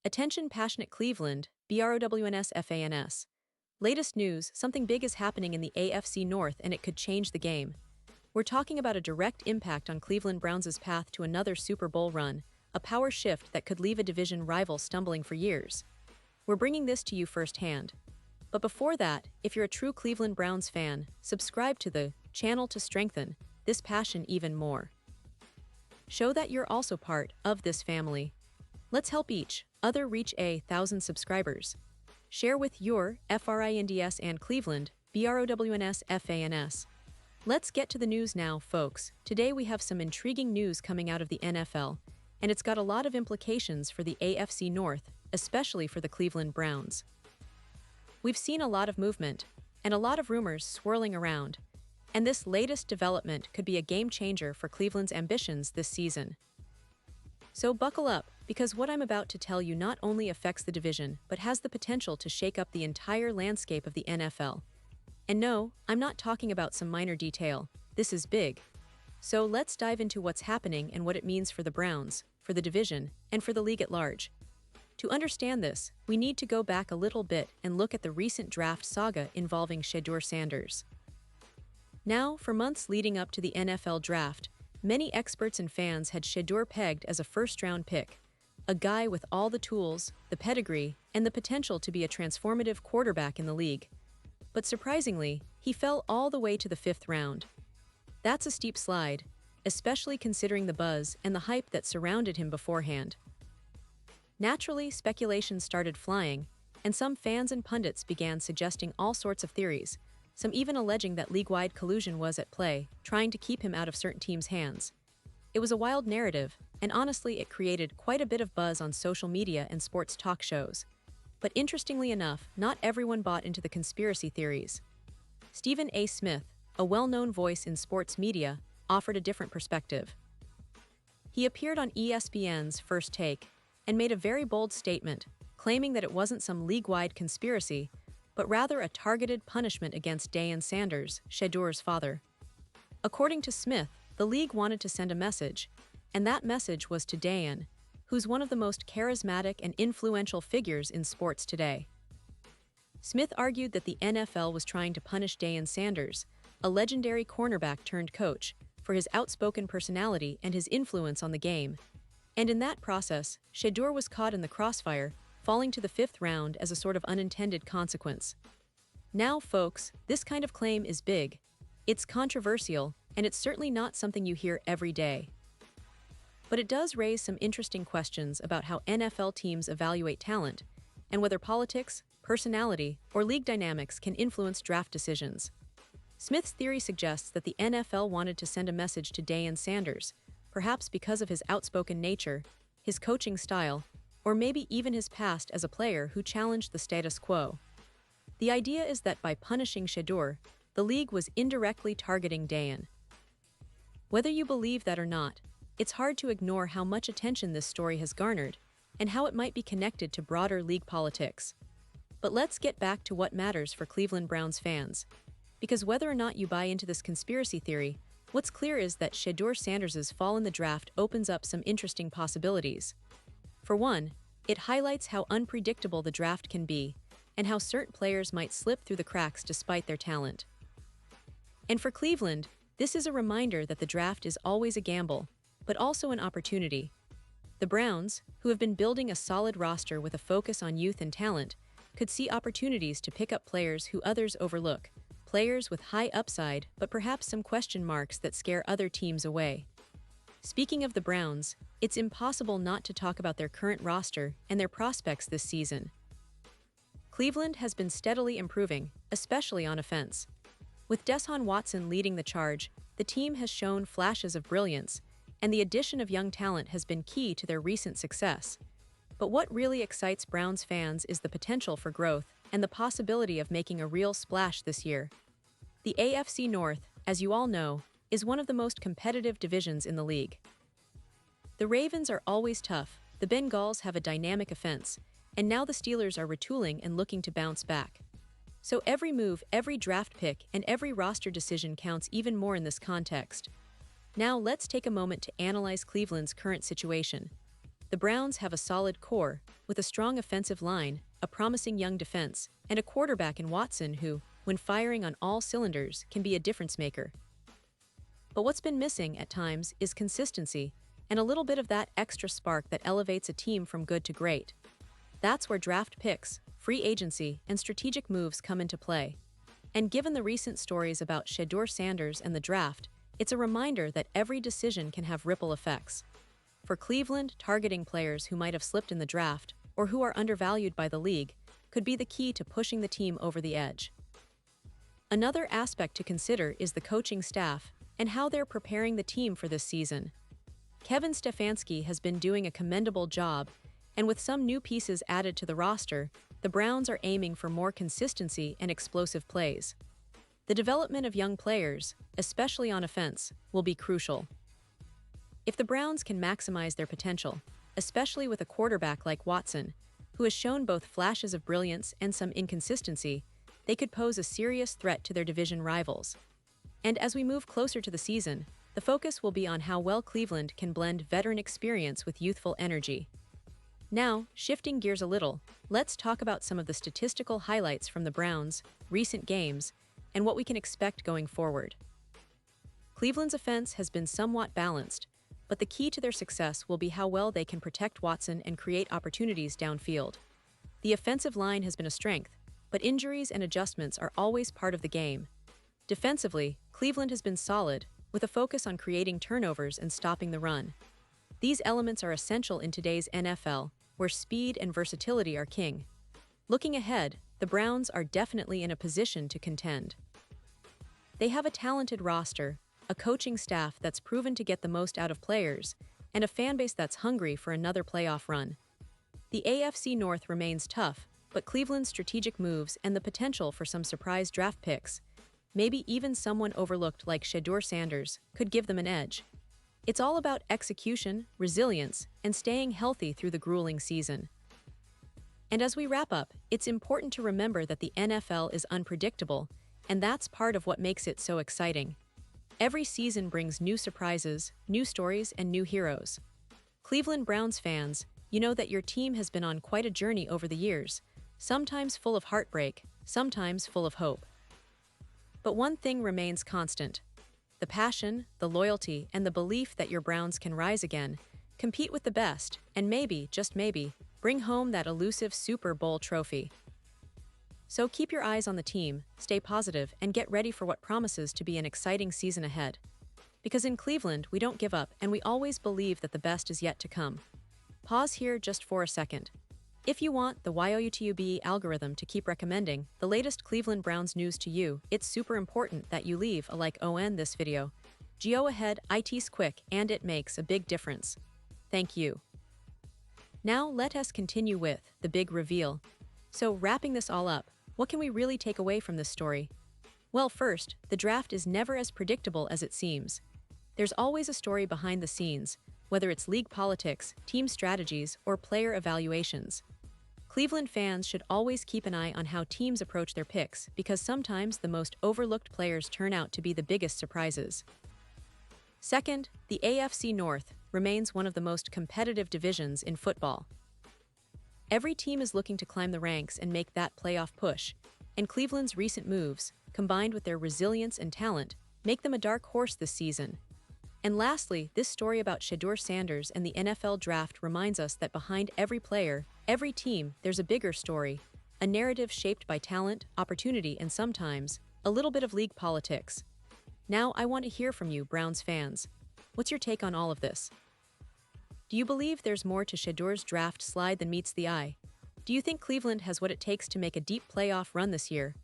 Attention passionate Cleveland, BROWNS. Latest news, something big is happening in the AFC North and it could change the game. We're talking about a direct impact on Cleveland Browns' path to another Super Bowl run, a power shift that could leave a division rival stumbling for years. We're bringing this to you firsthand. But before that, if you're a true Cleveland Browns fan, subscribe to the channel to strengthen this passion even more. Show that you're also part of this family. Let's help each other reach 1,000 subscribers. Share with your FRINDS and Cleveland, BROWNS. Let's get to the news now, folks. Today we have some intriguing news coming out of the NFL, and it's got a lot of implications for the AFC North, especially for the Cleveland Browns. We've seen a lot of movement and a lot of rumors swirling around, and this latest development could be a game changer for Cleveland's ambitions this season. So buckle up, because what I'm about to tell you not only affects the division, but has the potential to shake up the entire landscape of the NFL. And no, I'm not talking about some minor detail. This is big. So let's dive into what's happening and what it means for the Browns, for the division, and for the league at large. To understand this, we need to go back a little bit and look at the recent draft saga involving Shedeur Sanders. Now, for months leading up to the NFL draft, many experts and fans had Shedeur pegged as a first-round pick, a guy with all the tools, the pedigree, and the potential to be a transformative quarterback in the league. But surprisingly, he fell all the way to the 5th round. That's a steep slide, especially considering the buzz and the hype that surrounded him beforehand. Naturally, speculation started flying, and some fans and pundits began suggesting all sorts of theories, some even alleging that league-wide collusion was at play, trying to keep him out of certain teams' hands. It was a wild narrative, and honestly it created quite a bit of buzz on social media and sports talk shows. But interestingly enough, not everyone bought into the conspiracy theories. Stephen A. Smith, a well-known voice in sports media, offered a different perspective. He appeared on ESPN's First Take and made a very bold statement, claiming that it wasn't some league-wide conspiracy, but rather a targeted punishment against Deion Sanders, Shedeur's father. According to Smith, the league wanted to send a message, and that message was to Deion, who's one of the most charismatic and influential figures in sports today. Smith argued that the NFL was trying to punish Deion Sanders, a legendary cornerback turned coach, for his outspoken personality and his influence on the game. And in that process, Shedeur was caught in the crossfire, falling to the 5th round as a sort of unintended consequence. Now, folks, this kind of claim is big. It's controversial, and it's certainly not something you hear every day. But it does raise some interesting questions about how NFL teams evaluate talent, and whether politics, personality, or league dynamics can influence draft decisions. Smith's theory suggests that the NFL wanted to send a message to Deion Sanders, perhaps because of his outspoken nature, his coaching style, or maybe even his past as a player who challenged the status quo. The idea is that by punishing Shedeur, the league was indirectly targeting Deion. Whether you believe that or not, it's hard to ignore how much attention this story has garnered and how it might be connected to broader league politics. But let's get back to what matters for Cleveland Browns fans. Because whether or not you buy into this conspiracy theory, what's clear is that Shedeur Sanders' fall in the draft opens up some interesting possibilities. For one, it highlights how unpredictable the draft can be and how certain players might slip through the cracks despite their talent. And for Cleveland, this is a reminder that the draft is always a gamble, but also an opportunity. The Browns, who have been building a solid roster with a focus on youth and talent, could see opportunities to pick up players who others overlook, players with high upside but perhaps some question marks that scare other teams away. Speaking of the Browns, it's impossible not to talk about their current roster and their prospects this season. Cleveland has been steadily improving, especially on offense. With Deshaun Watson leading the charge, the team has shown flashes of brilliance, and the addition of young talent has been key to their recent success. But what really excites Browns fans is the potential for growth and the possibility of making a real splash this year. The AFC North, as you all know, is one of the most competitive divisions in the league. The Ravens are always tough, the Bengals have a dynamic offense, and now the Steelers are retooling and looking to bounce back. So every move, every draft pick, and every roster decision counts even more in this context. Now let's take a moment to analyze Cleveland's current situation. the Browns have a solid core, with a strong offensive line, a promising young defense, and a quarterback in Watson who, when firing on all cylinders, can be a difference maker. But what's been missing at times is consistency, and a little bit of that extra spark that elevates a team from good to great. That's where draft picks, free agency, and strategic moves come into play. And given the recent stories about Shedeur Sanders and the draft, it's a reminder that every decision can have ripple effects. For Cleveland, targeting players who might have slipped in the draft or who are undervalued by the league could be the key to pushing the team over the edge. Another aspect to consider is the coaching staff and how they're preparing the team for this season. Kevin Stefanski has been doing a commendable job, and with some new pieces added to the roster, the Browns are aiming for more consistency and explosive plays. The development of young players, especially on offense, will be crucial. If the Browns can maximize their potential, especially with a quarterback like Watson, who has shown both flashes of brilliance and some inconsistency, they could pose a serious threat to their division rivals. And as we move closer to the season, the focus will be on how well Cleveland can blend veteran experience with youthful energy. Now, shifting gears a little, let's talk about some of the statistical highlights from the Browns' recent games and what we can expect going forward. Cleveland's offense has been somewhat balanced, but the key to their success will be how well they can protect Watson and create opportunities downfield. The offensive line has been a strength, but injuries and adjustments are always part of the game. Defensively, Cleveland has been solid, with a focus on creating turnovers and stopping the run. These elements are essential in today's NFL, where speed and versatility are king. Looking ahead, the Browns are definitely in a position to contend. They have a talented roster, a coaching staff that's proven to get the most out of players, and a fanbase that's hungry for another playoff run. The AFC North remains tough, but Cleveland's strategic moves and the potential for some surprise draft picks, maybe even someone overlooked like Shedeur Sanders, could give them an edge. It's all about execution, resilience, and staying healthy through the grueling season. And as we wrap up, it's important to remember that the NFL is unpredictable, and that's part of what makes it so exciting. Every season brings new surprises, new stories, and new heroes. Cleveland Browns fans, you know that your team has been on quite a journey over the years, sometimes full of heartbreak, sometimes full of hope. But one thing remains constant: the passion, the loyalty, and the belief that your Browns can rise again, compete with the best, and maybe, just maybe, bring home that elusive Super Bowl trophy. So keep your eyes on the team, stay positive, and get ready for what promises to be an exciting season ahead. Because in Cleveland, we don't give up, and we always believe that the best is yet to come. Pause here just for a second. If you want the YouTube algorithm to keep recommending the latest Cleveland Browns news to you, it's super important that you leave a like on this video. Go ahead, it's quick, and it makes a big difference. Thank you. Now let us continue with the big reveal. So wrapping this all up, what can we really take away from this story? Well, first, the draft is never as predictable as it seems. There's always a story behind the scenes, whether it's league politics, team strategies, or player evaluations. Cleveland fans should always keep an eye on how teams approach their picks, because sometimes the most overlooked players turn out to be the biggest surprises. Second, the AFC North remains one of the most competitive divisions in football. Every team is looking to climb the ranks and make that playoff push, and Cleveland's recent moves, combined with their resilience and talent, make them a dark horse this season. And lastly, this story about Shedeur Sanders and the NFL draft reminds us that behind every player, every team, there's a bigger story, a narrative shaped by talent, opportunity, and sometimes a little bit of league politics. Now I want to hear from you, Browns fans. What's your take on all of this? Do you believe there's more to Shedeur's draft slide than meets the eye? Do you think Cleveland has what it takes to make a deep playoff run this year?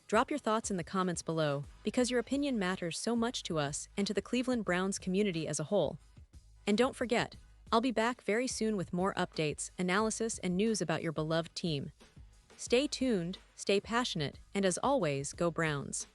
Drop your thoughts in the comments below, because your opinion matters so much to us and to the Cleveland Browns community as a whole. And don't forget, I'll be back very soon with more updates, analysis, and news about your beloved team. Stay tuned, stay passionate, and as always, go Browns.